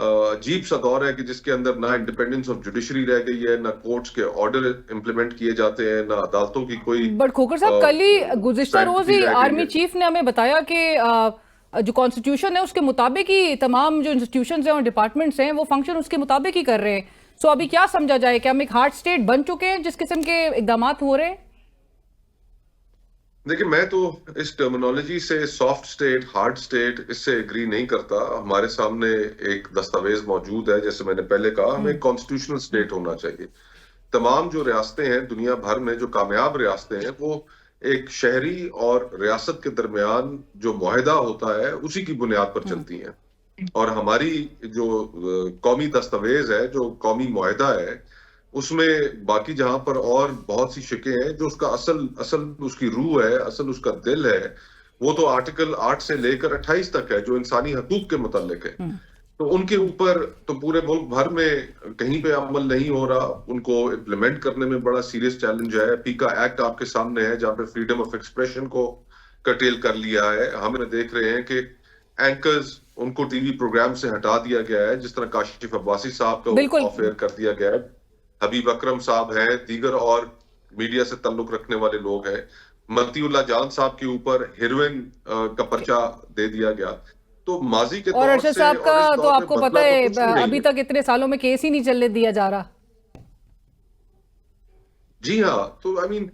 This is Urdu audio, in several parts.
عجیب سا دور ہے کہ جس کے اندر نہ انڈیپینڈنس آف جوڈیشری رہ گئی ہے، نہ کورٹس کے آرڈر امپلیمنٹ کیے جاتے ہیں، نہ عدالتوں کی کوئی. بٹ کھوکھر صاحب کل ہی گزشتہ روز ہی آرمی چیف نے ہمیں بتایا کہ جو کانسٹیٹیوشن ہے اس کے مطابق ہی تمام جو انسٹیٹیوشنز ہیں اور ڈپارٹمنٹس ہیں وہ فنکشن اس کے مطابق ہی کر رہے ہیں. سو ابھی کیا سمجھا جائے کہ ہم ایک ہارڈ اسٹیٹ بن چکے ہیں جس قسم کے اقدامات ہو رہے ہیں؟ دیکھیں، میں تو اس ٹرمینالوجی سے سافٹ سٹیٹ، ہارڈ سٹیٹ، اس سے اگری نہیں کرتا. ہمارے سامنے ایک دستاویز موجود ہے، جیسے میں نے پہلے کہا، ہمیں کانسٹیٹیوشنل سٹیٹ ہونا چاہیے. تمام جو ریاستیں ہیں دنیا بھر میں، جو کامیاب ریاستیں ہیں، وہ ایک شہری اور ریاست کے درمیان جو معاہدہ ہوتا ہے اسی کی بنیاد پر چلتی ہیں. اور ہماری جو قومی دستاویز ہے، جو قومی معاہدہ ہے، اس میں باقی جہاں پر اور بہت سی شکیں ہیں، جو اس کا اصل اس کی روح ہے، اصل اس کا دل ہے، وہ تو آرٹیکل 8 سے لے کر 28 تک ہے، جو انسانی حقوق کے متعلق ہے. تو ان کے اوپر تو پورے ملک بھر میں کہیں پہ عمل نہیں ہو رہا. ان کو امپلیمنٹ کرنے میں بڑا سیریس چیلنج ہے. پیکا ایکٹ آپ کے سامنے ہے، جہاں پہ فریڈم آف ایکسپریشن کو کرٹیل کر لیا ہے. ہم دیکھ رہے ہیں کہ اینکرز، ان کو ٹی وی پروگرام سے ہٹا دیا گیا ہے، جس طرح کاشف عباسی صاحب کو آف ایئر کر دیا گیا ہے. حبیب اکرم صاحب ہیں، دیگر اور میڈیا سے تعلق رکھنے والے لوگ ہیں. متی اللہ جان صاحب کے اوپر ہیروئن کا پرچہ دے دیا گیا. تو ماضی کے اور دور ارشد سے صاحب کا اور اس تو دور آپ میں کو بدلا پتہ تو ہے کچھ بھی نہیں ابھی تک اتنے سالوں میں کیس ہی نہیں چلنے دیا جا رہا. جی ہاں. تو آئی مین،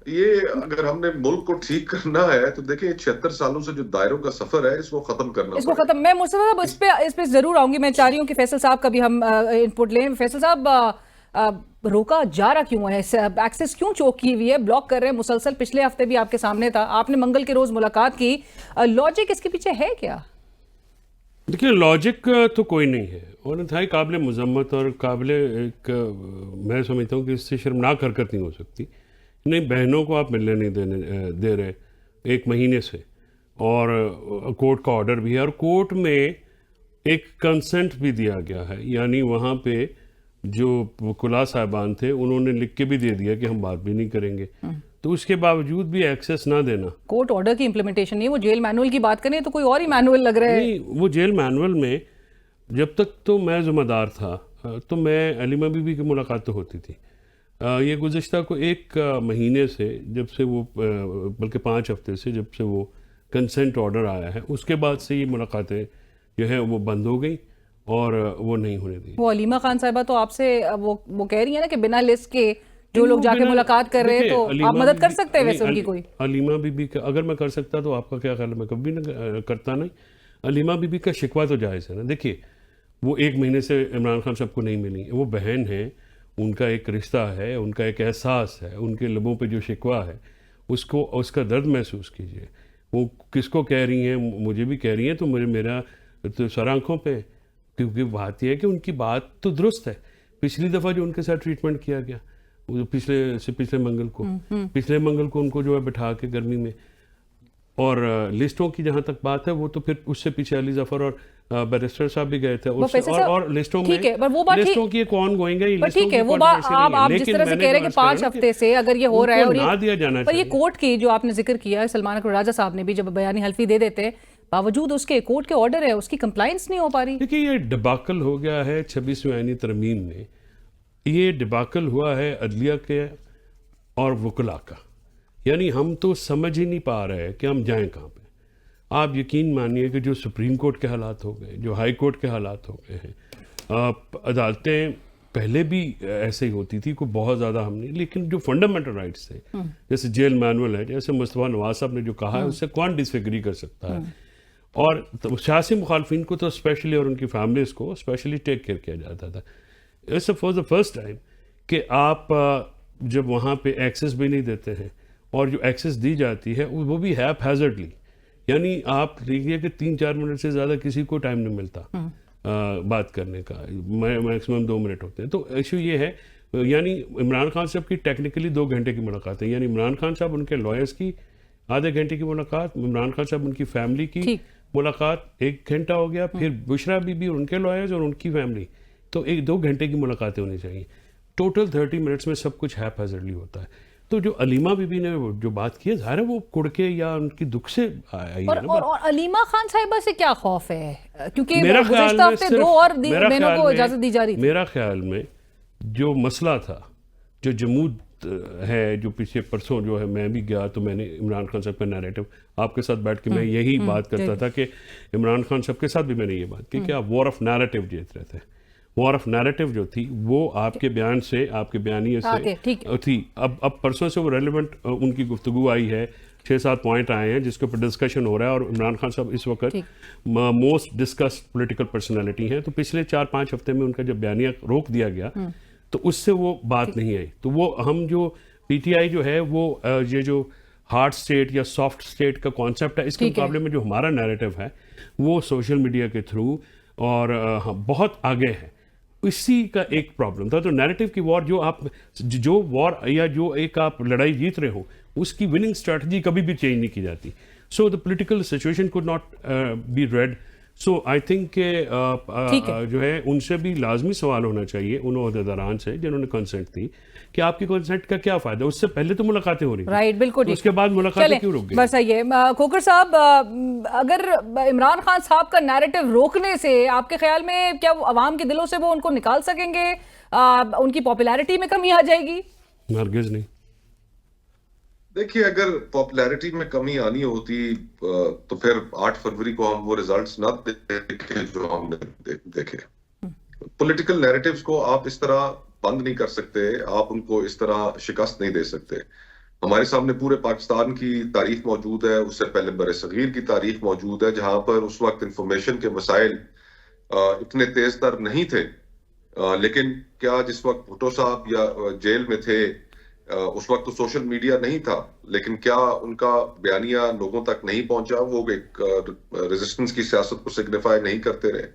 یہ اگر ہم نے ملک کو ٹھیک کرنا ہے تو دیکھیں 76 سالوں سے جو دائروں کا سفر ہے، اس کو ختم کرنا اس کو پڑے. ختم. میں مصطفیٰ صاحب اس پہ ضرور آؤں گی. میں چاہ رہی ہوں کہ فیصل صاحب کا بھی ہم انپٹ لیں. فیصل صاحب، روکا جا رہا کیوں ہے؟ ایکسس کیوں چوک کی ہوئی ہے، بلاک کر رہے ہیں مسلسل؟ پچھلے ہفتے بھی آپ کے سامنے تھا، آپ نے منگل کے روز ملاقات کی. لاجک اس کے پیچھے ہے کیا؟ دیکھیں، لاجک تو کوئی نہیں ہے، اور انتہائی قابل مذمت اور قابل ایک میں سمجھتا ہوں کہ اس سے شرمناک حرکت نہیں ہو سکتی. نہیں، بہنوں کو آپ ملنے نہیں دے رہے 1 مہینے سے، اور کورٹ کا آرڈر بھی ہے، اور کورٹ میں ایک کنسنٹ بھی دیا گیا ہے. یعنی وہاں پہ جو وکلاء صاحبان تھے انہوں نے لکھ کے بھی دے دیا کہ ہم بات بھی نہیں کریں گے. تو اس کے باوجود بھی ایکسیس نہ دینا. کورٹ آرڈر کی امپلیمنٹیشن نہیں، وہ جیل مینول کی بات کریں تو کوئی اور ہی مینول لگ رہا ہے. نہیں، وہ جیل مینول میں جب تک تو میں ذمہ دار تھا تو میں علیمہ بی بی کی ملاقات تو ہوتی تھی. یہ گزشتہ کو 1 مہینے سے، جب سے وہ بلکہ 5 ہفتے سے جب سے وہ کنسنٹ آرڈر آیا ہے، اس کے بعد سے یہ ملاقاتیں جو ہیں وہ بند ہو گئی اور وہ نہیں ہونے دی. وہ علیمہ خان صاحبہ تو آپ سے وہ کہہ رہی ہیں نا کہ بنا لسٹ کے جو لوگ جا کے ملاقات کر رہے ہیں، تو آپ مدد کر سکتے ہیں ویسے ان کی کوئی؟ علیمہ بی بی کا اگر میں کر سکتا تو آپ کا کیا خیال ہے؟ میں کبھی نہ کرتا. نہیں، علیمہ بی بی کا شکوہ تو جائز ہے نا. دیکھیے، وہ 1 مہینے سے عمران خان صاحب کو نہیں ملی. وہ بہن ہیں، ان کا ایک رشتہ ہے، ان کا ایک احساس ہے. ان کے لبوں پہ جو شکوہ ہے اس کا درد محسوس کیجیے. وہ کس کو کہہ رہی ہیں؟ مجھے بھی کہہ رہی ہیں، تو میرا تو سر آنکھوں پہ. کیونکہ بات یہ ہے کہ ان کی بات تو درست ہے. پچھلی دفعہ جو ان کے ساتھ ٹریٹمنٹ کیا گیا پچھلے منگل کو ان کو جو ہے بٹھا کے گرمی میں، اور لسٹوں کی جہاں تک بات ہے، وہ تو پھر اس سے پیچھے علی ظفر اور بیرسٹر صاحب بھی گئے تھے، اور لسٹوں میں لسٹوں کی ایک آن گوئنگ ہے. ٹھیک ہے، وہ بات آپ جس طرح سے کہہ رہے ہیں کہ 5 ہفتے سے اگر یہ ہو رہا ہے، اور نہ دیا جانا پر یہ کورٹ کی جو آپ نے ذکر کیا ہے، سلمان اکبر راجہ صاحب نے بھی جب بیانی حلفی دے دیتے ہیں، باوجود اس کے کورٹ کے آرڈر ہے، اس کی کمپلائنس نہیں ہو پا رہی. دیکھیے، یہ ڈباکل ہو گیا ہے 26ویں آئینی ترمیم میں. یہ ڈباکل ہوا ہے عدلیہ کے اور وکلاء کا. یعنی ہم تو سمجھ ہی نہیں پا رہے کہ ہم جائیں کہاں پہ. آپ یقین مانیے کہ جو سپریم کورٹ کے حالات ہو گئے، جو ہائی کورٹ کے حالات ہو گئے ہیں، عدالتیں پہلے بھی ایسے ہی ہوتی تھی، کوئی بہت زیادہ ہم نہیں، لیکن جو فنڈامنٹل رائٹس تھے، جیسے جیل مینول ہے، جیسے مصطفیٰ نواز صاحب نے جو کہا ہے، اس سے کون ڈس ایگری کر سکتا ہے. اور سیاسی مخالفین کو تو اسپیشلی، اور ان کی فیملیز کو اسپیشلی ٹیک کیئر کیا جاتا تھا. اس فار دا فرسٹ ٹائم کہ آپ جب وہاں پہ ایکسیس بھی نہیں دیتے ہیں، اور جو ایکسیس دی جاتی ہے وہ بھی ہیپ ہیزرڈلی. یعنی آپ دیکھیے کہ 3-4 منٹ سے زیادہ کسی کو ٹائم نہیں ملتا بات کرنے کا، میکسیمم 2 منٹ ہوتے ہیں. تو ایشو یہ ہے، یعنی عمران خان صاحب کی ٹیکنیکلی 2 گھنٹے کی ملاقات ہے. یعنی عمران خان صاحب ان کے لائرس کی آدھے گھنٹے کی ملاقات، عمران خان صاحب ان کی فیملی کی ملاقات 1 گھنٹہ ہو گیا، پھر بشرا بی بی اور ان کے لائرز اور ان کی فیملی، تو 1-2 گھنٹے کی ملاقاتیں ہونی چاہیے. ٹوٹل 30 منٹس میں سب کچھ ہیپ ہیزرڈلی ہوتا ہے. تو جو علیمہ بی بی نے جو بات کی ہے ظاہر ہے وہ کڑکے یا ان کی دکھ سے آئی ہے نا. اور علیمہ خان صاحبہ سے کیا خوف ہے؟ کیونکہ میرا خیال گزشتہ میں ہفتے 2 اور بہنوں کو اجازت دی جا رہی تھی. میرا خیال میں جو مسئلہ تھا جو جمود ہے جو پیچھے پرسوں جو ہے میں بھی گیا تو میں نے عمران خان صاحب کا نیریٹو آپ کے ساتھ بیٹھ کے میں یہی بات کرتا تھا کہ عمران خان صاحب کے ساتھ بھی میں نے یہ بات کی کہ آپ وار آف نیریٹو جیت رہے تھے. وار آف نیریٹو جو تھی وہ آپ کے بیان سے آپ کے بیانیے سے تھی. اب پرسوں سے وہ ریلیونٹ ان کی گفتگو آئی ہے 6-7 پوائنٹ آئے ہیں جس کے اوپر ڈسکشن ہو رہا ہے اور عمران خان صاحب اس وقت موسٹ ڈسکسڈ پولیٹیکل پرسنالٹی ہیں. تو پچھلے 4-5 ہفتے میں ان کا جب بیانیہ روک دیا گیا تو اس سے وہ بات نہیں آئی. تو وہ ہم جو پی ٹی آئی جو ہے وہ یہ جو ہارڈ اسٹیٹ یا سافٹ اسٹیٹ کا کانسیپٹ ہے اس کے مقابلے میں جو ہمارا نیریٹو ہے وہ سوشل میڈیا کے تھرو اور بہت آگے ہے. اسی کا ایک پرابلم تھا. تو نیریٹو کی وار جو وار یا جو ایک آپ لڑائی جیت رہے ہو اس کی وننگ اسٹریٹجی کبھی بھی چینج نہیں کی جاتی. So the political situation could not be read. So I think کہ جو ہے ان سے بھی لازمی سوال ہونا چاہیے ان عہدیداران سے جنہوں نے کنسنٹ دی کہ آپ کی کنسنٹ کا کیا فائدہ. اس سے پہلے تو ملاقاتیں ہو رہی ہیں رائٹ بالکل اس کے بعد ملاقاتیں کیوں رک گئی؟ بس یہ کھوکھر صاحب اگر عمران خان صاحب کا نیریٹو روکنے سے آپ کے خیال میں کیا عوام کے دلوں سے وہ ان کو نکال سکیں گے؟ ان کی پاپولیرٹی میں کمی آ جائے گی؟ ہرگز نہیں. دیکھیے اگر پاپولیرٹی میں کمی آنی ہوتی تو پھر 8 فروری کو ہم وہ ریزلٹس نہ دیکھیں جو ہم نے دیکھے. پولیٹیکل نیریٹیوز کو آپ اس طرح بند نہیں کر سکتے, آپ ان کو اس طرح شکست نہیں دے سکتے. ہمارے سامنے پورے پاکستان کی تاریخ موجود ہے, اس سے پہلے بر صغیر کی تاریخ موجود ہے جہاں پر اس وقت انفارمیشن کے مسائل اتنے تیز تر نہیں تھے. لیکن کیا جس وقت بھٹو صاحب یا جیل میں تھے اس وقت تو سوشل میڈیا نہیں تھا, لیکن کیا ان کا بیانیہ لوگوں تک نہیں پہنچا؟ وہ ایک ریزسٹنس کی سیاست کو سگنیفائی نہیں کرتے رہے.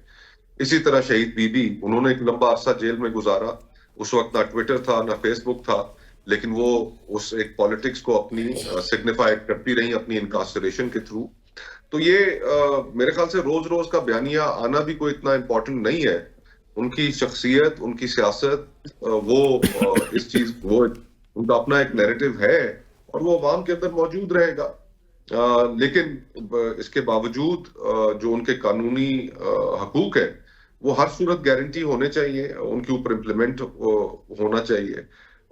اسی طرح شہید بی بی, انہوں نے ایک لمبا عرصہ جیل میں گزارا. اس وقت نہ ٹویٹر تھا نہ فیس بک تھا, لیکن وہ اس ایک پالیٹکس کو اپنی سگنیفائی کرتی رہی اپنی انکارسریشن کے تھرو. تو یہ میرے خیال سے روز روز کا بیانیہ آنا بھی کوئی اتنا امپورٹنٹ نہیں ہے. ان کی شخصیت, ان کی سیاست, وہ اس چیز وہ ان کا اپنا ایک نیریٹو ہے اور وہ عوام کے اندر موجود رہے گا. لیکن اس کے باوجود جو ان کے قانونی حقوق ہے وہ ہر صورت گارنٹی ہونے چاہیے, ان کے اوپر امپلیمنٹ ہونا چاہیے,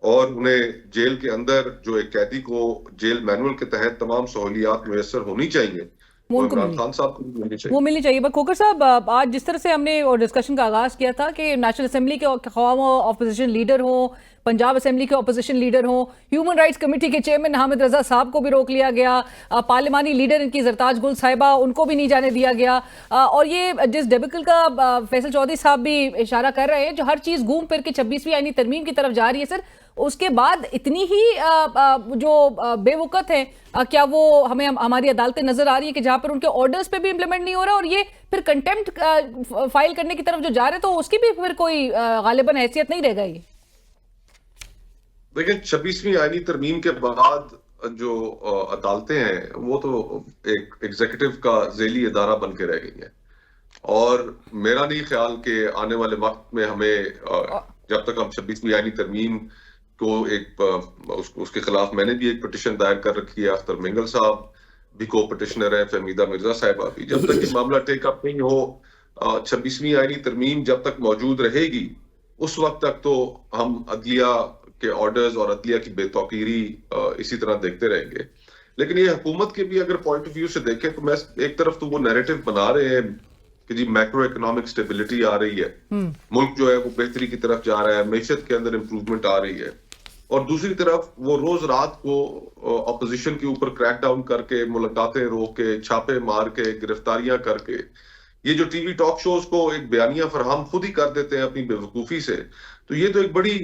اور انہیں جیل کے اندر جو ایک قیدی کو جیل مینول کے تحت تمام سہولیات میسر ہونی چاہیے وہ عمران خان صاحب کو ملنی چاہیے. وہ ملنی چاہیے. بٹ کھوکھر صاحب آج جس طرح سے ہم نے ڈسکشن کا آغاز کیا تھا کہ نیشنل اسمبلی کے خواہ اپوزیشن لیڈر ہوں, پنجاب اسمبلی کے اپوزیشن لیڈر ہوں, ہیومن رائٹس کمیٹی کے چیئرمین حامد رضا صاحب کو بھی روک لیا گیا, پارلیمانی لیڈر ان کی زرتاج گل صاحبہ ان کو بھی نہیں جانے دیا گیا, اور یہ جس ڈیبیکل کا فیصل چودھری صاحب بھی اشارہ کر رہے ہیں جو ہر چیز گھوم پھر کے 26ویں آئینی ترمیم کی طرف جا رہی ہے. سر اس کے بعد اتنی ہی جو بے وقت ہیں, کیا وہ ہمیں ہماری عدالتیں نظر آ رہی ہے کہ جہاں پر ان کے آرڈرز پہ بھی امپلیمنٹ نہیں ہو رہا اور یہ پھر کنٹیمپٹ فائل کرنے کی طرف جو جا رہے تو اس کی بھی پھر کوئی غالباً حیثیت نہیں رہ گئی؟ لیکن 26ویں آئینی ترمیم کے بعد جو عدالتیں ہیں وہ تو ایک ایگزیکٹو کا ذیلی ادارہ بن کے رہ گئی ہیں, اور میرا نہیں خیال کہ آنے والے وقت میں ہمیں جب تک ہم 26ویں آئینی ترمیم کو ایک اس کے خلاف میں نے بھی ایک پٹیشن دائر کر رکھی ہے, اختر منگل صاحب بھی کو پٹیشنر ہے, فہمیدہ مرزا صاحبہ بھی, جب تک یہ معاملہ ٹیک اپ نہیں ہو 26ویں آئینی ترمیم جب تک موجود رہے گی اس وقت تک تو ہم عدلیہ کے آرڈرز اور عدلیہ کی بے توقیری اسی طرح دیکھتے رہیں گے. لیکن یہ حکومت کے بھی اگر پوائنٹ آف ویو سے دیکھیں تو میں ایک طرف تو وہ نیریٹو بنا رہے ہیں کہ جی میکرو اکنامک سٹیبلٹی آ رہی ہے, ملک جو ہے وہ بہتری کی طرف جا رہا ہے, معیشت کے اندر امپروومنٹ آ رہی ہے, اور دوسری طرف وہ روز رات کو اپوزیشن کے اوپر کریک ڈاؤن کر کے, ملاقاتیں روک کے, چھاپے مار کے, گرفتاریاں کر کے, یہ جو ٹی وی ٹاک شوز کو ایک بیانیہ فراہم خود ہی کر دیتے ہیں اپنی بے وقوفی سے, تو یہ تو ایک بڑی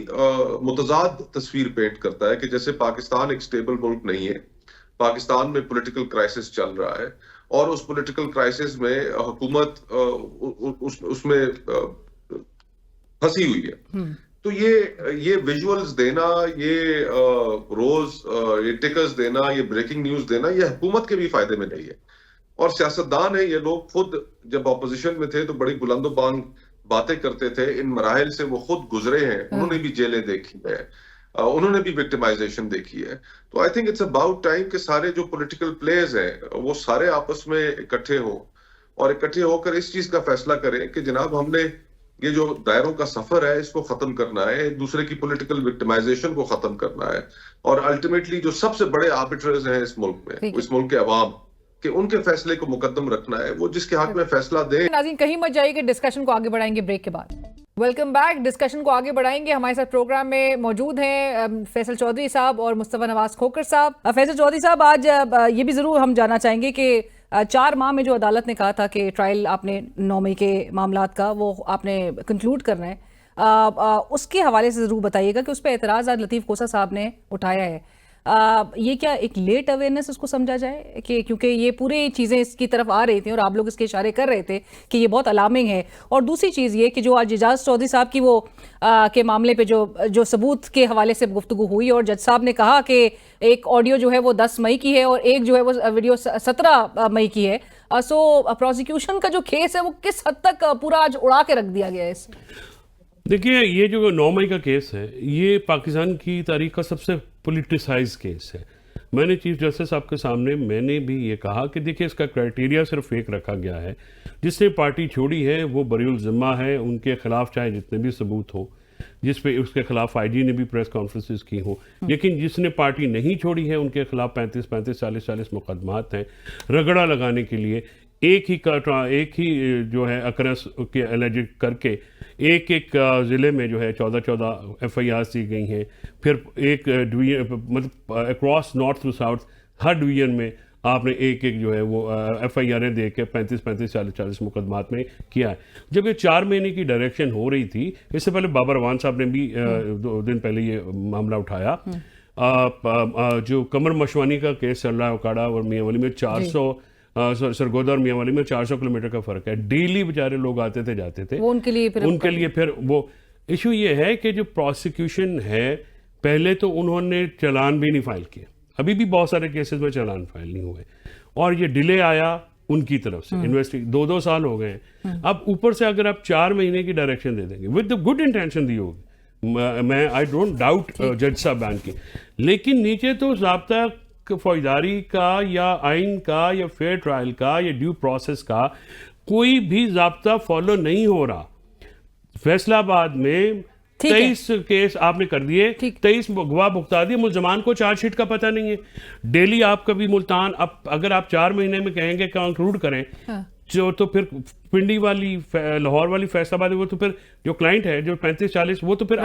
متضاد تصویر پینٹ کرتا ہے کہ جیسے پاکستان ایک سٹیبل ملک نہیں ہے, پاکستان میں پولیٹیکل کرائسس چل رہا ہے اور اس پولیٹیکل کرائسس میں حکومت اس میں پھنسی ہوئی ہے. تو یہ ویژولز دینا, یہ روز یہ ٹکرز دینا, یہ بریکنگ نیوز دینا, یہ حکومت کے بھی فائدے میں نہیں ہے. اور سیاستدان ہیں یہ لوگ, خود جب اپوزیشن میں تھے تو بڑی بلند و بانگ باتیں کرتے تھے, ان مراحل سے وہ خود گزرے ہیں, انہوں نے بھی جیلیں دیکھی ہے, انہوں نے بھی وکٹمائزیشن دیکھی ہے. تو I think it's about time کہ سارے جو پولیٹیکل پلیئرز ہیں وہ سارے آپس میں اکٹھے ہوں اور اکٹھے ہو کر اس چیز کا فیصلہ کریں کہ جناب ہم نے یہ جو دائروں کا سفر ہے اس کو ختم کرنا ہے, ایک دوسرے کی پولیٹیکل وکٹمائزیشن کو ختم کرنا ہے, اور الٹیمیٹلی جو سب سے بڑے آربیٹرز ہیں اس ملک میں, اس ملک کے عوام, کہ ان کے فیصلے کو مقدم رکھنا ہے, وہ جس کے حق میں فیصلہ دیں. ناظرین کہیں مت جائیے کہ ڈسکشن کو آگے بڑھائیں گے بریک کے بعد. Welcome back. ڈسکشن کو آگے بڑھائیں گے. ہمارے ساتھ پروگرام میں موجود ہیں فیصل چودھری صاحب اور مصطفیٰ نواز کھوکھر صاحب. فیصل چودھری صاحب, آج یہ بھی ضرور ہم جاننا چاہیں گے کہ 4 ماہ میں جو عدالت نے کہا تھا کہ ٹرائل آپ نے 9 مئی کے معاملات کا وہ آپ نے کنکلوڈ کرنا ہے, اس کے حوالے سے ضرور بتائیے گا کہ اس پہ اعتراض آج لطیف کوسہ صاحب نے اٹھایا ہے. یہ کیا ایک لیٹ اویئرنیس اس کو سمجھا جائے کہ کیونکہ یہ پوری چیزیں اس کی طرف آ رہی تھیں اور آپ لوگ اس کے اشارے کر رہے تھے کہ یہ بہت الارمنگ ہے. اور دوسری چیز یہ کہ جو آج اعجاز چودھری صاحب کی وہ کے معاملے پہ جو ثبوت کے حوالے سے گفتگو ہوئی اور جج صاحب نے کہا کہ ایک آڈیو جو ہے وہ 10 مئی کی ہے اور ایک جو ہے وہ ویڈیو 17 مئی کی ہے. سو پروسیکیوشن کا جو کیس ہے وہ کس حد تک پورا آج اڑا کے رکھ دیا گیا ہے اس میں؟ دیکھیے, یہ جو 9 مئی کا کیس ہے یہ پاکستان کی تاریخ کا سب سے پولیٹیسائز کیس ہے. میں نے چیف جسٹس صاحب کے سامنے میں نے بھی یہ کہا کہ دیکھیے اس کا کرائٹیریا صرف ایک رکھا گیا ہے, جس نے پارٹی چھوڑی ہے وہ بری الذمہ ہے, ان کے خلاف چاہے جتنے بھی ثبوت ہوں, جس پہ اس کے خلاف آئی جی نے بھی پریس کانفرنسز کی ہوں, لیکن جس نے پارٹی نہیں چھوڑی ہے ان کے خلاف 35 40 مقدمات ہیں رگڑا لگانے کے لیے. ایک ہی جو ہے اکرنس کے الج کر کے ایک ضلع میں جو ہے 14 ایف آئی آرز دی گئی ہیں. پھر ایک مطلب اکراس نارتھ ٹو ساؤتھ ہر ڈویژن میں آپ نے ایک جو ہے وہ ایف آئی آریں دے کے 35 40 مقدمات میں کیا ہے. جب یہ 4 مہینے کی ڈائریکشن ہو رہی تھی, اس سے پہلے بابر روان صاحب نے بھی 2 دن پہلے یہ معاملہ اٹھایا. جو قمر مشوانی کا کیس چل رہا ہے اکاڑا اور میاں ولی میں 400 سرگودا اور میاں والی میں 400 کلومیٹر کا فرق ہے. ڈیلی بیچارے لوگ آتے تھے جاتے تھے, ان کے لیے پھر وہ ایشو یہ ہے کہ جو پروسیکیوشن ہے پہلے تو انہوں نے چلان بھی نہیں فائل کیا, ابھی بھی بہت سارے کیسز میں چلان فائل نہیں ہوئے, اور یہ ڈیلے آیا ان کی طرف سے. انویسٹیگیشن 2 سال ہو گئے ہیں. اب اوپر سے اگر آپ 4 مہینے کی ڈائریکشن دے دیں گے ود دا گڈ انٹینشن دی ہوگی, میں آئی ڈونٹ ڈاؤٹ جج صاحب بین کی, لیکن نیچے تو ضابطہ فوجداری کا یا آئین کا یا فیئر ٹرائل کا یا ڈیو پروسیس کا کوئی بھی ضابطہ فالو نہیں ہو رہا. فیصل آباد میں 23 کیس آپ نے کر دیے, 23 گواہ بھگتا دیے, ملزمان کو چارج شیٹ کا پتہ نہیں ہے. ڈیلی آپ کبھی ملتان اگر آپ 4 مہینے میں کہیں گے کنکلوڈ کریں تو پھر پنڈی والی لاہور والی فیصل آباد وہ تو پھر جو کلائنٹ ہے جو 35 40 وہ تو پھر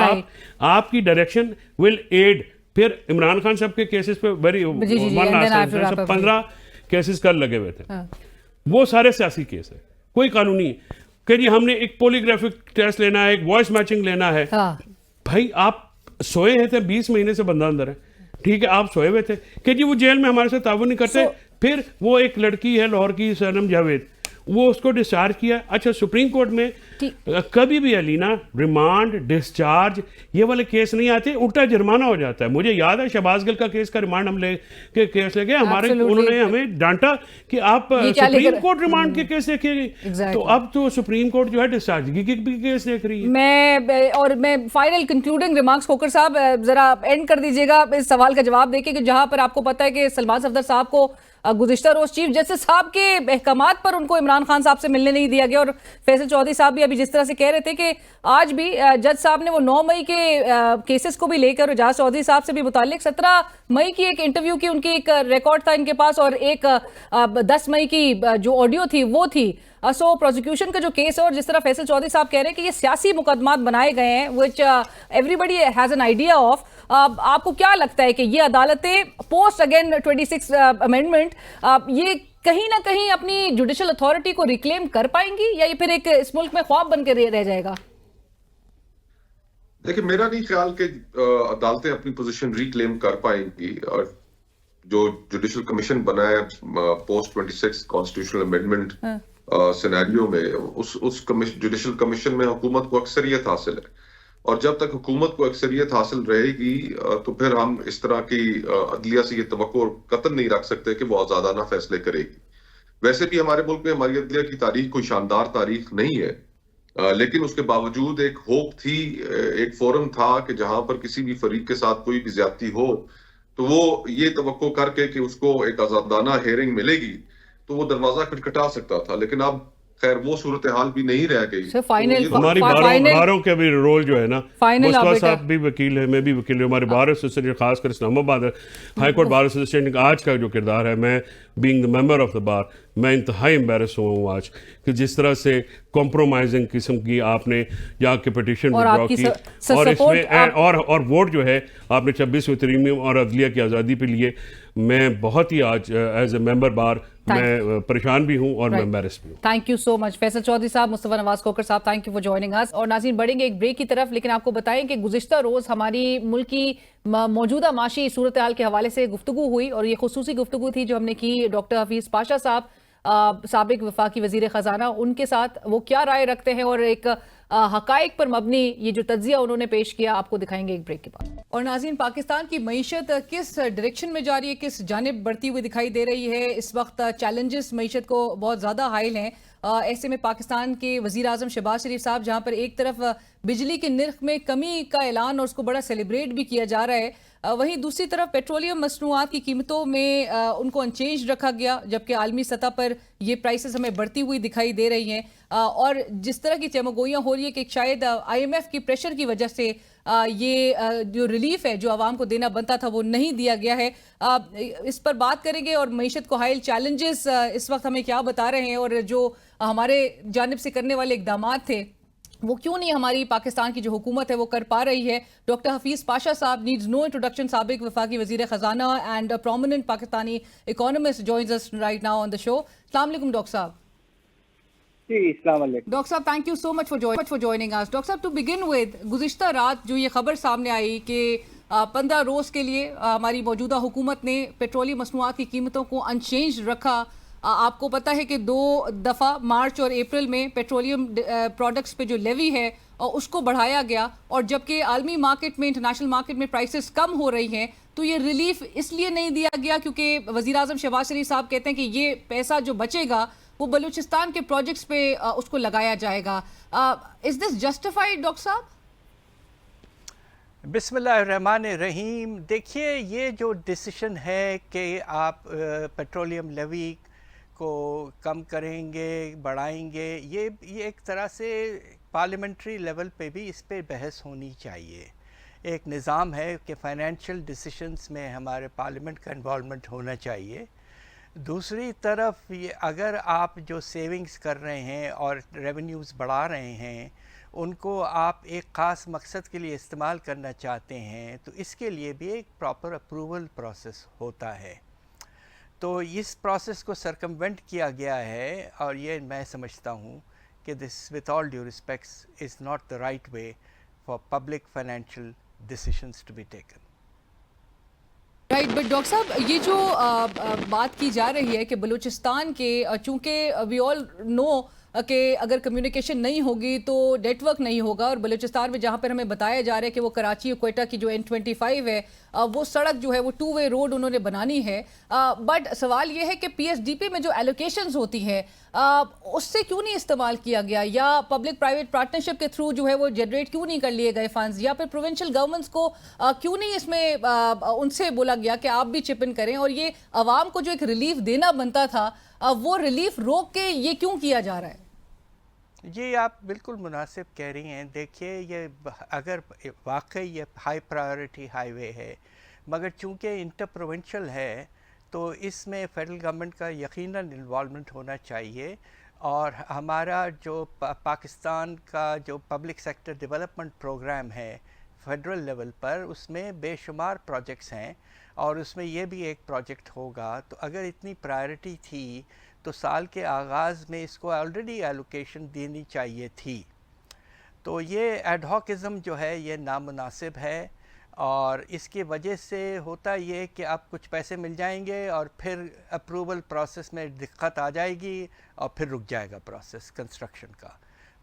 آپ کی ڈائریکشن ول ایڈ. پھر عمران خان صاحب کے کیسز پہ 15 کیسز کل لگے ہوئے تھے, وہ سارے سیاسی کیس ہیں, کوئی قانونی کہ جی ہم نے ایک پولیگرافک ٹیسٹ لینا ہے, ایک وائس میچنگ لینا ہے. بھائی آپ سوئے ہیں تھے 20 مہینے سے بندہ اندر ہے, ٹھیک ہے آپ سوئے ہوئے تھے کہ جی وہ جیل میں ہمارے ساتھ تعاون نہیں کرتے. پھر وہ ایک لڑکی ہے لاہور کی سنم جاوید, وہ اس کو ڈسچارج کیا. اچھا سپریم کورٹ میں کبھی بھی علینا ریمانڈ ڈسچارج یہ والے کیس نہیں آتے, الٹا جرمانہ ہو جاتا ہے. مجھے یاد ہے شہباز گل کا کیس کا ریمانڈ ہم لے کے کیس لے گئے, انہوں نے ہمیں ڈانٹا کہ آپ سپریم کورٹ ریمانڈ کے کیس دیکھیں گے, تو اب تو سپریم کورٹ جو ہے ڈسچارج کی بھی کیس دیکھ رہی ہے. میں فائنل کنکلوڈنگ ریمارکس کھوکھر صاحب ذرا اینڈ کر دیجیے گا اس سوال کا جواب دے کے, کہ جہاں پر آپ کو پتا ہے کہ سلمان صفدر صاحب کو گزشتہ روز چیف جسٹس صاحب کے احکامات پر ان کو عمران خان صاحب سے ملنے نہیں دیا گیا, اور فیصل چودھری صاحب بھی ابھی جس طرح سے کہہ رہے تھے کہ آج بھی جج صاحب نے وہ 9 مئی کے کیسز کو بھی لے کر اعجاز چودھری صاحب سے بھی متعلق 17 مئی کی ایک انٹرویو کی ان کی ایک ریکارڈ تھا ان کے پاس, اور ایک 10 مئی کی جو آڈیو تھی وہ تھی. سو پروسیکیوشن کا جو کیس ہے, اور جس طرح فیصل چودھری صاحب کہہ رہے ہیں کہ یہ سیاسی مقدمات بنائے گئے ہیں which everybody has an idea of, آپ کو کیا لگتا ہے کہ یہ عدالتیں پوسٹ اگین 26 امینڈمنٹ یہ کہیں نہ کہیں اپنی جوڈیشل اتھارٹی کو ریکلیم کر پائیں گی, یا یہ پھر ایک اس ملک میں خواب بن کے رہ جائے گا؟ دیکھیں میرا نہیں خیال کہ عدالتیں اپنی پوزیشن ریکلیم کر پائیں گی, اور جو جوڈیشل کمیشن بنا ہے پوسٹ 26 کانسٹیٹیوشنل امینڈمنٹ سینیریو میں, اس جوڈیشل کمیشن میں حکومت کو اکثریت حاصل ہے, اور جب تک حکومت کو اکثریت حاصل رہے گی تو پھر ہم اس طرح کی عدلیہ سے یہ توقع قطعاً نہیں رکھ سکتے کہ وہ آزادانہ فیصلے کرے گی. ویسے بھی ہمارے ملک میں ہماری عدلیہ کی تاریخ کوئی شاندار تاریخ نہیں ہے, لیکن اس کے باوجود ایک ہوپ تھی، ایک فورم تھا کہ جہاں پر کسی بھی فریق کے ساتھ کوئی بھی زیادتی ہو تو وہ یہ توقع کر کے کہ اس کو ایک آزادانہ ہیئرنگ ملے گی تو وہ دروازہ کھٹکھٹا سکتا تھا، لیکن اب خیر وہ صورتحال بھی نہیں رہ گئی. سر فائنل ہماری باروں کا بھی رول جو ہے نا، فائنل مصطفیٰ صاحب بھی وکیل ہے، میں بھی وکیل ہوں، ہمارے بار ایسوسیشن خاص کر اسلام آباد ہائی کورٹ بار ایسوسیشن کا آج کا جو کردار ہے، میں being the member of the بار میں انتہائی امبیرس ہوا ہوں آج کہ جس طرح سے کمپرومائزنگ قسم کی آپ نے جا کے پٹیشن وڈرا کی، اور اس میں اور ووٹ جو ہے آپ نے 26ویں ترمیم اور عدلیہ کی آزادی پہ لیے. میں بہت ہی آج ایز اے ممبر بار میں پریشان بھی ہوں اور میں امبیرس بھی ہوں. تھینک یو سو مچ فیصل چودھری صاحب، مصطفیٰ نواز کھوکھر صاحب، تھینک یو فار جوائننگ اس. اور ناظرین بڑھیں گے ایک بریک کی طرف، لیکن آپ کو بتائیں کہ گزشتہ روز ہماری ملک کی موجودہ معاشی صورتحال کے حوالے سے گفتگو ہوئی، اور یہ خصوصی گفتگو تھی جو ہم نے کی ڈاکٹر حفیظ پاشا صاحب، سابق وفاقی وزیر خزانہ، ان کے ساتھ وہ کیا رائے رکھتے ہیں اور ایک حقائق پر مبنی یہ جو تجزیہ انہوں نے پیش کیا، آپ کو دکھائیں گے ایک بریک کے بعد. اور ناظرین پاکستان کی معیشت کس ڈائریکشن میں جا رہی ہے، کس جانب بڑھتی ہوئی دکھائی دے رہی ہے؟ اس وقت چیلنجز معیشت کو بہت زیادہ حائل ہیں. ایسے میں پاکستان کے وزیر اعظم شہباز شریف صاحب جہاں پر ایک طرف بجلی کے نرخ میں کمی کا اعلان اور اس کو بڑا سیلیبریٹ بھی کیا جا رہا ہے، وہیں دوسری طرف پیٹرولیم مصنوعات کی قیمتوں میں ان کو انچینج رکھا گیا، جبکہ عالمی سطح پر یہ پرائسز ہمیں بڑھتی ہوئی دکھائی دے رہی ہیں. اور جس طرح کی چمگوئیاں ہو رہی ہے کہ شاید آئی ایم ایف کی پریشر کی وجہ سے یہ جو ریلیف ہے جو عوام کو دینا بنتا تھا وہ نہیں دیا گیا ہے. اس پر بات کریں گے، اور معیشت کو حائل چیلنجز اس وقت ہمیں کیا بتا رہے ہیں، اور جو ہمارے جانب سے کرنے والے اقدامات تھے وہ کیوں نہیں ہماری پاکستان کی جو حکومت ہے وہ کر پا رہی ہے. ڈاکٹر حفیظ پاشا صاحب نیڈز نو انٹروڈکشن، سابق وفاقی وزیر خزانہ and prominent Pakistani economist joins us right now on the show. السلام علیکم ڈاکٹر صاحب. جی السلام علیکم ڈاکٹر صاحب، thank you so much for joining us. Doctor صاحب ٹو بگن ود، گزشتہ رات جو یہ خبر سامنے آئی کہ 15 روز کے لیے ہماری موجودہ حکومت نے پیٹرولیم مصنوعات کی قیمتوں کو انچینج رکھا. آپ کو پتہ ہے کہ 2 دفعہ مارچ اور اپریل میں پیٹرولیم پروڈکٹس پہ جو لیوی ہے اس کو بڑھایا گیا، اور جبکہ عالمی مارکیٹ میں، انٹرنیشنل مارکیٹ میں پرائسز کم ہو رہی ہیں تو یہ ریلیف اس لیے نہیں دیا گیا کیونکہ وزیر اعظم شہباز شریف صاحب کہتے ہیں کہ یہ پیسہ جو بچے گا وہ بلوچستان کے پروجیکٹس پہ اس کو لگایا جائے گا. از دس جسٹیفائیڈ ڈاکٹر صاحب؟ بسم اللہ الرحمن الرحیم. دیکھیے یہ جو ڈیسیشن ہے کہ آپ پیٹرولیم لیوی کو کم کریں گے، بڑھائیں گے، یہ ایک طرح سے پارلیمنٹری لیول پہ بھی اس پہ بحث ہونی چاہیے. ایک نظام ہے کہ فائنینشیل ڈیسیشنز میں ہمارے پارلیمنٹ کا انوالومنٹ ہونا چاہیے. دوسری طرف یہ اگر آپ جو سیونگز کر رہے ہیں اور ریونیوز بڑھا رہے ہیں ان کو آپ ایک خاص مقصد کے لیے استعمال کرنا چاہتے ہیں تو اس کے لیے بھی ایک پراپر اپروول پروسیس ہوتا ہے. تو اس پروسیس کو سرکموینٹ کیا گیا ہے، اور یہ میں سمجھتا ہوں کہ this with all due respects is not the right way for public financial decisions to be taken. Right, but doctor صاحب یہ جو بات کی جا رہی ہے کہ بلوچستان کے، چونکہ وی آل نو کہ اگر کمیونیکیشن نہیں ہوگی تو نیٹ ورک نہیں ہوگا، اور بلوچستان میں جہاں پر ہمیں بتایا جا رہا ہے کہ وہ کراچی اور کوئٹہ کی جو N25 ہے وہ سڑک جو ہے وہ 2 وے روڈ انہوں نے بنانی ہے. بٹ سوال یہ ہے کہ پی ایس ڈی پی میں جو ایلوکیشنز ہوتی ہیں اس سے کیوں نہیں استعمال کیا گیا، یا پبلک پرائیویٹ پارٹنرشپ کے تھرو جو ہے وہ جنریٹ کیوں نہیں کر لیے گئے فنڈز، یا پھر پروونشل گورنمنٹس کو کیوں نہیں اس میں ان سے بولا گیا کہ آپ بھی چپ ان کریں، اور یہ عوام کو جو ایک ریلیف دینا بنتا تھا وہ ریلیف روک کے یہ کیوں کیا جا رہا ہے؟ جی آپ بالکل مناسب کہہ رہی ہیں. دیکھیے یہ اگر واقعی یہ ہائی پرائیورٹی ہائی وے ہے، مگر چونکہ انٹر پروونشل ہے تو اس میں فیڈرل گورنمنٹ کا یقیناً انوالومنٹ ہونا چاہیے. اور ہمارا جو پاکستان کا جو پبلک سیکٹر ڈیولپمنٹ پروگرام ہے فیڈرل لیول پر، اس میں بے شمار پروجیکٹس ہیں، اور اس میں یہ بھی ایک پروجیکٹ ہوگا. تو اگر اتنی پرائیورٹی تھی تو سال کے آغاز میں اس کو آلریڈی ایلوکیشن دینی چاہیے تھی. تو یہ ایڈ ہاکزم جو ہے یہ نامناسب ہے، اور اس کی وجہ سے ہوتا یہ کہ اب کچھ پیسے مل جائیں گے اور پھر اپروول پروسیس میں دقت آ جائے گی اور پھر رک جائے گا پروسیس کنسٹرکشن کا.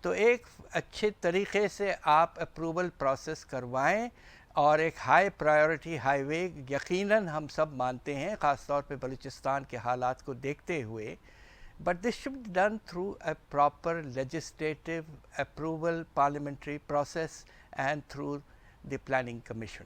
تو ایک اچھے طریقے سے آپ اپروول پروسیس کروائیں، اور ایک ہائی پرائیورٹی ہائی وے یقیناً ہم سب مانتے ہیں، خاص طور پہ بلوچستان کے حالات کو دیکھتے ہوئے but this should be done through a proper legislative approval, parliamentary process, and through the planning commission.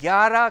11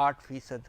8%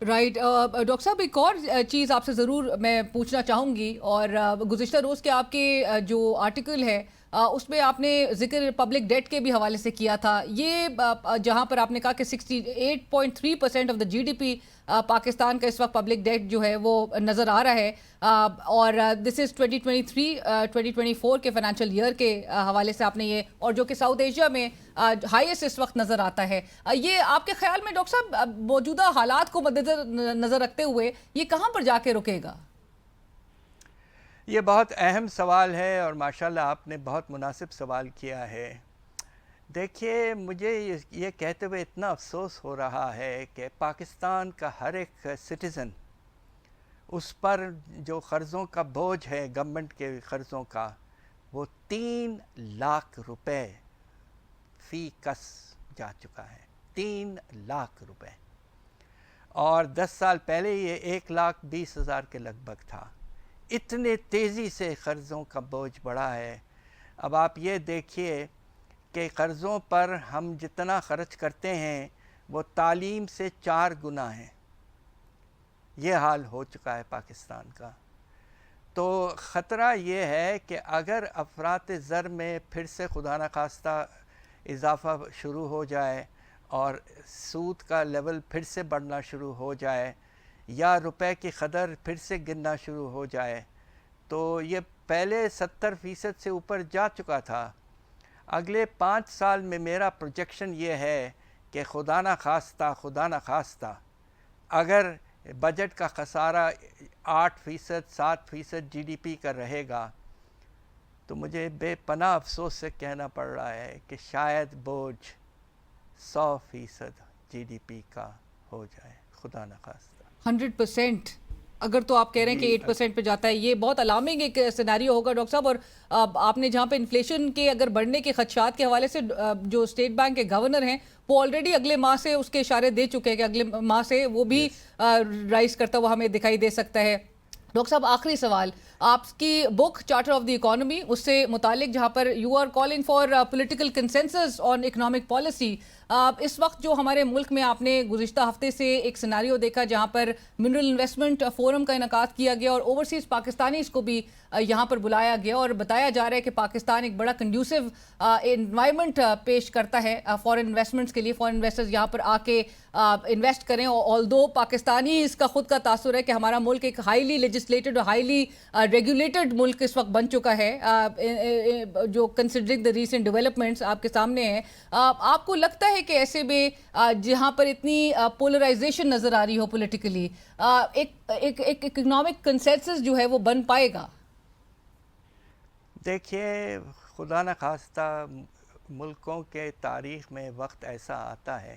right doctor صاحب ایک اور چیز آپ سے ضرور میں پوچھنا چاہوں گی، اور گزشتہ روز کے آپ کے جو آرٹیکل ہے اس میں آپ نے ذکر پبلک ڈیٹ کے بھی حوالے سے کیا تھا، یہ جہاں پر آپ نے کہا کہ 68.3% of the G D P Pakistan کا اس وقت پبلک ڈیٹ جو ہے وہ نظر آ رہا ہے، اور دس از 2023-2024 کے فائنینشیل ایئر کے حوالے سے آپ نے یہ، اور جو کہ ساؤتھ ایشیا میں ہائیسٹ اس وقت نظر آتا ہے. یہ آپ کے خیال میں ڈاکٹر صاحب موجودہ حالات کو مد نظر رکھتے ہوئے یہ کہاں پر جا کے رکے گا؟ یہ بہت اہم سوال ہے اور ماشاءاللہ آپ نے بہت مناسب سوال کیا ہے. دیکھیے مجھے یہ کہتے ہوئے اتنا افسوس ہو رہا ہے کہ پاکستان کا ہر ایک سٹیزن، اس پر جو قرضوں کا بوجھ ہے گورنمنٹ کے قرضوں کا، وہ 3 لاکھ روپے فی کس جا چکا ہے. 3 لاکھ روپے، اور 10 سال پہلے یہ 1,20,000 کے لگ بھگ تھا. اتنے تیزی سے قرضوں کا بوجھ بڑھا ہے. اب آپ یہ دیکھیے کہ قرضوں پر ہم جتنا خرچ کرتے ہیں وہ تعلیم سے 4 گنا ہے. یہ حال ہو چکا ہے پاکستان کا. تو خطرہ یہ ہے کہ اگر افراط زر میں پھر سے خدا نخواستہ اضافہ شروع ہو جائے اور سود کا لیول پھر سے بڑھنا شروع ہو جائے، یا روپے کی قدر پھر سے گرنا شروع ہو جائے، تو یہ پہلے 70% سے اوپر جا چکا تھا. اگلے 5 سال میں میرا پروجیکشن یہ ہے کہ خدا نخواستہ اگر بجٹ کا خسارہ 8%، 7% جی ڈی پی کا رہے گا، تو مجھے بے پناہ افسوس سے کہنا پڑ رہا ہے کہ شاید بوجھ 100% جی ڈی پی کا ہو جائے، خدا نخواستہ. 100%. اگر تو آپ کہہ رہے ہیں کہ 8% پہ جاتا ہے، یہ بہت الارمنگ ایک سیناریو ہوگا ڈاکٹر صاحب. اور آپ نے جہاں پہ انفلیشن کے اگر بڑھنے کے خدشات کے حوالے سے جو اسٹیٹ بینک کے گورنر ہیں وہ آلریڈی اگلے ماہ سے اس کے اشارے دے چکے ہیں کہ اگلے ماہ سے وہ بھی رائز کرتا ہوا ہمیں دکھائی دے سکتا ہے. ڈاکٹر صاحب آخری سوال، آپ کی book charter of the economy, اس سے متعلق جہاں پر you are calling for political consensus on economic policy, اس وقت جو ہمارے ملک میں آپ نے گزشتہ ہفتے سے ایک سیناریو دیکھا جہاں پر منرل انویسٹمنٹ فورم کا انعقاد کیا گیا اور اوورسیز پاکستانیز کو بھی یہاں پر بلایا گیا، اور بتایا جا رہا ہے کہ پاکستان ایک بڑا کنڈیوسو انوائرمنٹ پیش کرتا ہے فارن انویسٹمنٹس کے لیے. فارن انویسٹرز یہاں پر آ کے انویسٹ کریں. آلدو پاکستانی اس کا خود کا تاثر ہے کہ ہمارا ملک ایک ہائیلی لیجسلیٹڈ اور ہائیلی ریگولیٹڈ ملک اس وقت بن چکا ہے، جو کنسیڈرنگ دا ریسنٹ ڈیولپمنٹس آپ کے سامنے ہیں. آپ کو لگتا ہے کہ ایسے میں جہاں پر اتنی پولرائزیشن نظر آ رہی ہو پولیٹیکلی، ایک اکنامک کنسنسس جو ہے وہ بن پائے گا؟ دیکھیے خدا نخواستہ ملکوں کے تاریخ میں وقت ایسا آتا ہے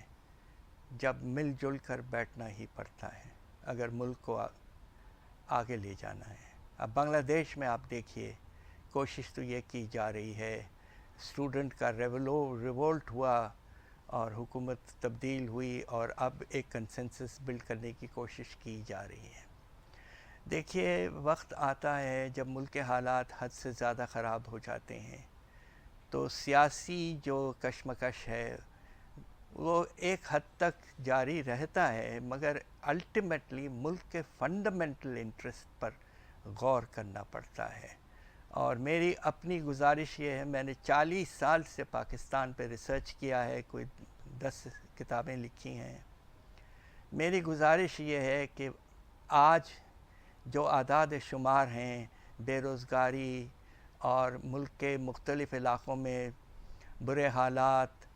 جب مل جل کر بیٹھنا ہی پڑتا ہے اگر ملک کو آگے لے جانا ہے. اب بنگلہ دیش میں آپ دیکھیے، کوشش تو یہ کی جا رہی ہے، اسٹوڈنٹ کا ریوولٹ ہوا اور حکومت تبدیل ہوئی اور اب ایک کنسنسس بلڈ کرنے کی کوشش کی جا رہی ہے. دیکھیے وقت آتا ہے جب ملک کے حالات حد سے زیادہ خراب ہو جاتے ہیں تو سیاسی جو کشمکش ہے وہ ایک حد تک جاری رہتا ہے، مگر الٹیمیٹلی ملک کے فنڈامنٹل انٹرسٹ پر غور کرنا پڑتا ہے. اور میری اپنی گزارش یہ ہے، میں نے 40 سال سے پاکستان پہ ریسرچ کیا ہے، کوئی 10 کتابیں لکھی ہیں. میری گزارش یہ ہے کہ آج جو اعداد شمار ہیں، بے روزگاری اور ملک کے مختلف علاقوں میں برے حالات،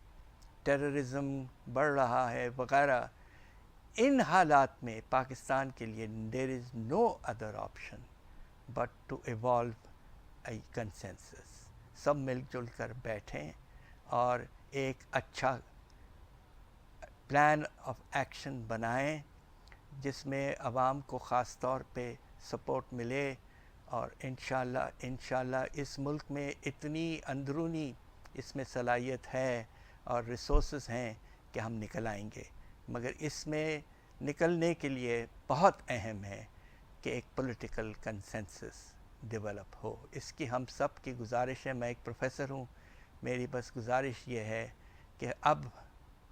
ٹیررزم بڑھ رہا ہے وغیرہ، ان حالات میں پاکستان کے لیے there is no other option but to evolve a consensus. سب مل جل کر بیٹھیں اور ایک اچھا پلان آف ایکشن بنائیں جس میں عوام کو خاص طور پہ سپورٹ ملے، اور انشاءاللہ اس ملک میں اتنی اندرونی اس میں صلاحیت ہے اور ریسورسز ہیں کہ ہم نکل آئیں گے. مگر اس میں نکلنے کے لیے بہت اہم ہے کہ ایک پولیٹیکل کنسنسس ڈیولپ ہو. اس کی ہم سب کی گزارش ہے. میں ایک پروفیسر ہوں، میری بس گزارش یہ ہے کہ اب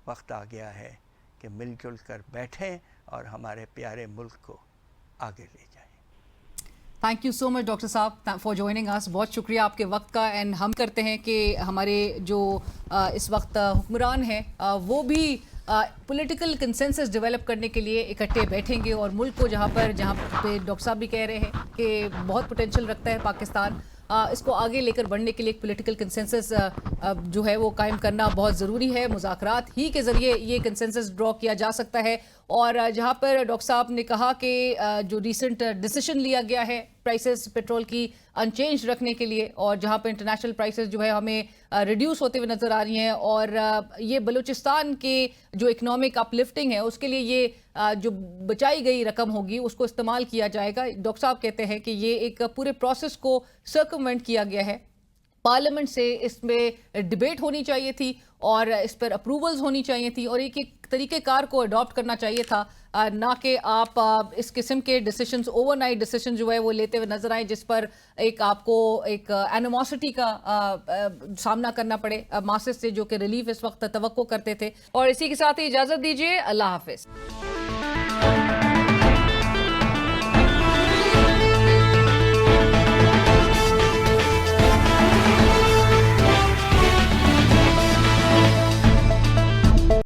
وقت آ گیا ہے کہ مل جل کر بیٹھیں اور ہمارے پیارے ملک کو آگے لے جائیں. Thank you so much doctor صاحب فار جوائننگ اس. بہت شکریہ آپ کے وقت کا. اینڈ ہم کرتے ہیں کہ ہمارے جو اس وقت حکمران ہیں وہ بھی پولیٹیکل کنسنسس ڈیولپ کرنے کے لیے اکٹھے بیٹھیں گے اور ملک کو جہاں پہ ڈاکٹر صاحب بھی کہہ رہے ہیں کہ بہت پوٹینشیل رکھتا ہے پاکستان, اس کو آگے لے کر بڑھنے کے لیے ایک پولیٹیکل کنسنسس جو ہے وہ قائم کرنا بہت ضروری ہے. مذاکرات ہی کے ذریعے یہ کنسنسس ڈرا کیا جا سکتا ہے. اور جہاں پر ڈاکٹر صاحب نے کہا کہ جو ریسنٹ ڈیسیشن لیا گیا ہے پرائسز پیٹرول کی انچینج رکھنے کے لیے, اور جہاں پہ انٹرنیشنل پرائسز جو ہے ہمیں ریڈیوس ہوتے ہوئے نظر آ رہی ہیں, اور یہ بلوچستان کے جو اکنامک اپ لفٹنگ ہے اس کے لیے یہ جو بچائی گئی رقم ہوگی اس کو استعمال کیا جائے گا. ڈاکٹر صاحب کہتے ہیں کہ یہ ایک پورے پروسیس کو سرکموینٹ کیا گیا ہے. پارلیمنٹ سے اس میں ڈیبیٹ ہونی چاہیے تھی اور اس پر اپروولز ہونی چاہیے تھی, اور ایک طریقہ کار کو اڈاپٹ کرنا چاہیے تھا, نہ کہ آپ اس قسم کے ڈیسیشنز اوور نائٹ ڈیسیشن جو ہے وہ لیتے ہوئے نظر آئیں جس پر ایک آپ کو ایک اینیموسٹی کا سامنا کرنا پڑے ماسز سے, جو کہ ریلیف اس وقت توقع کرتے تھے. اور اسی کے ساتھ ہی اجازت دیجیے, اللہ حافظ.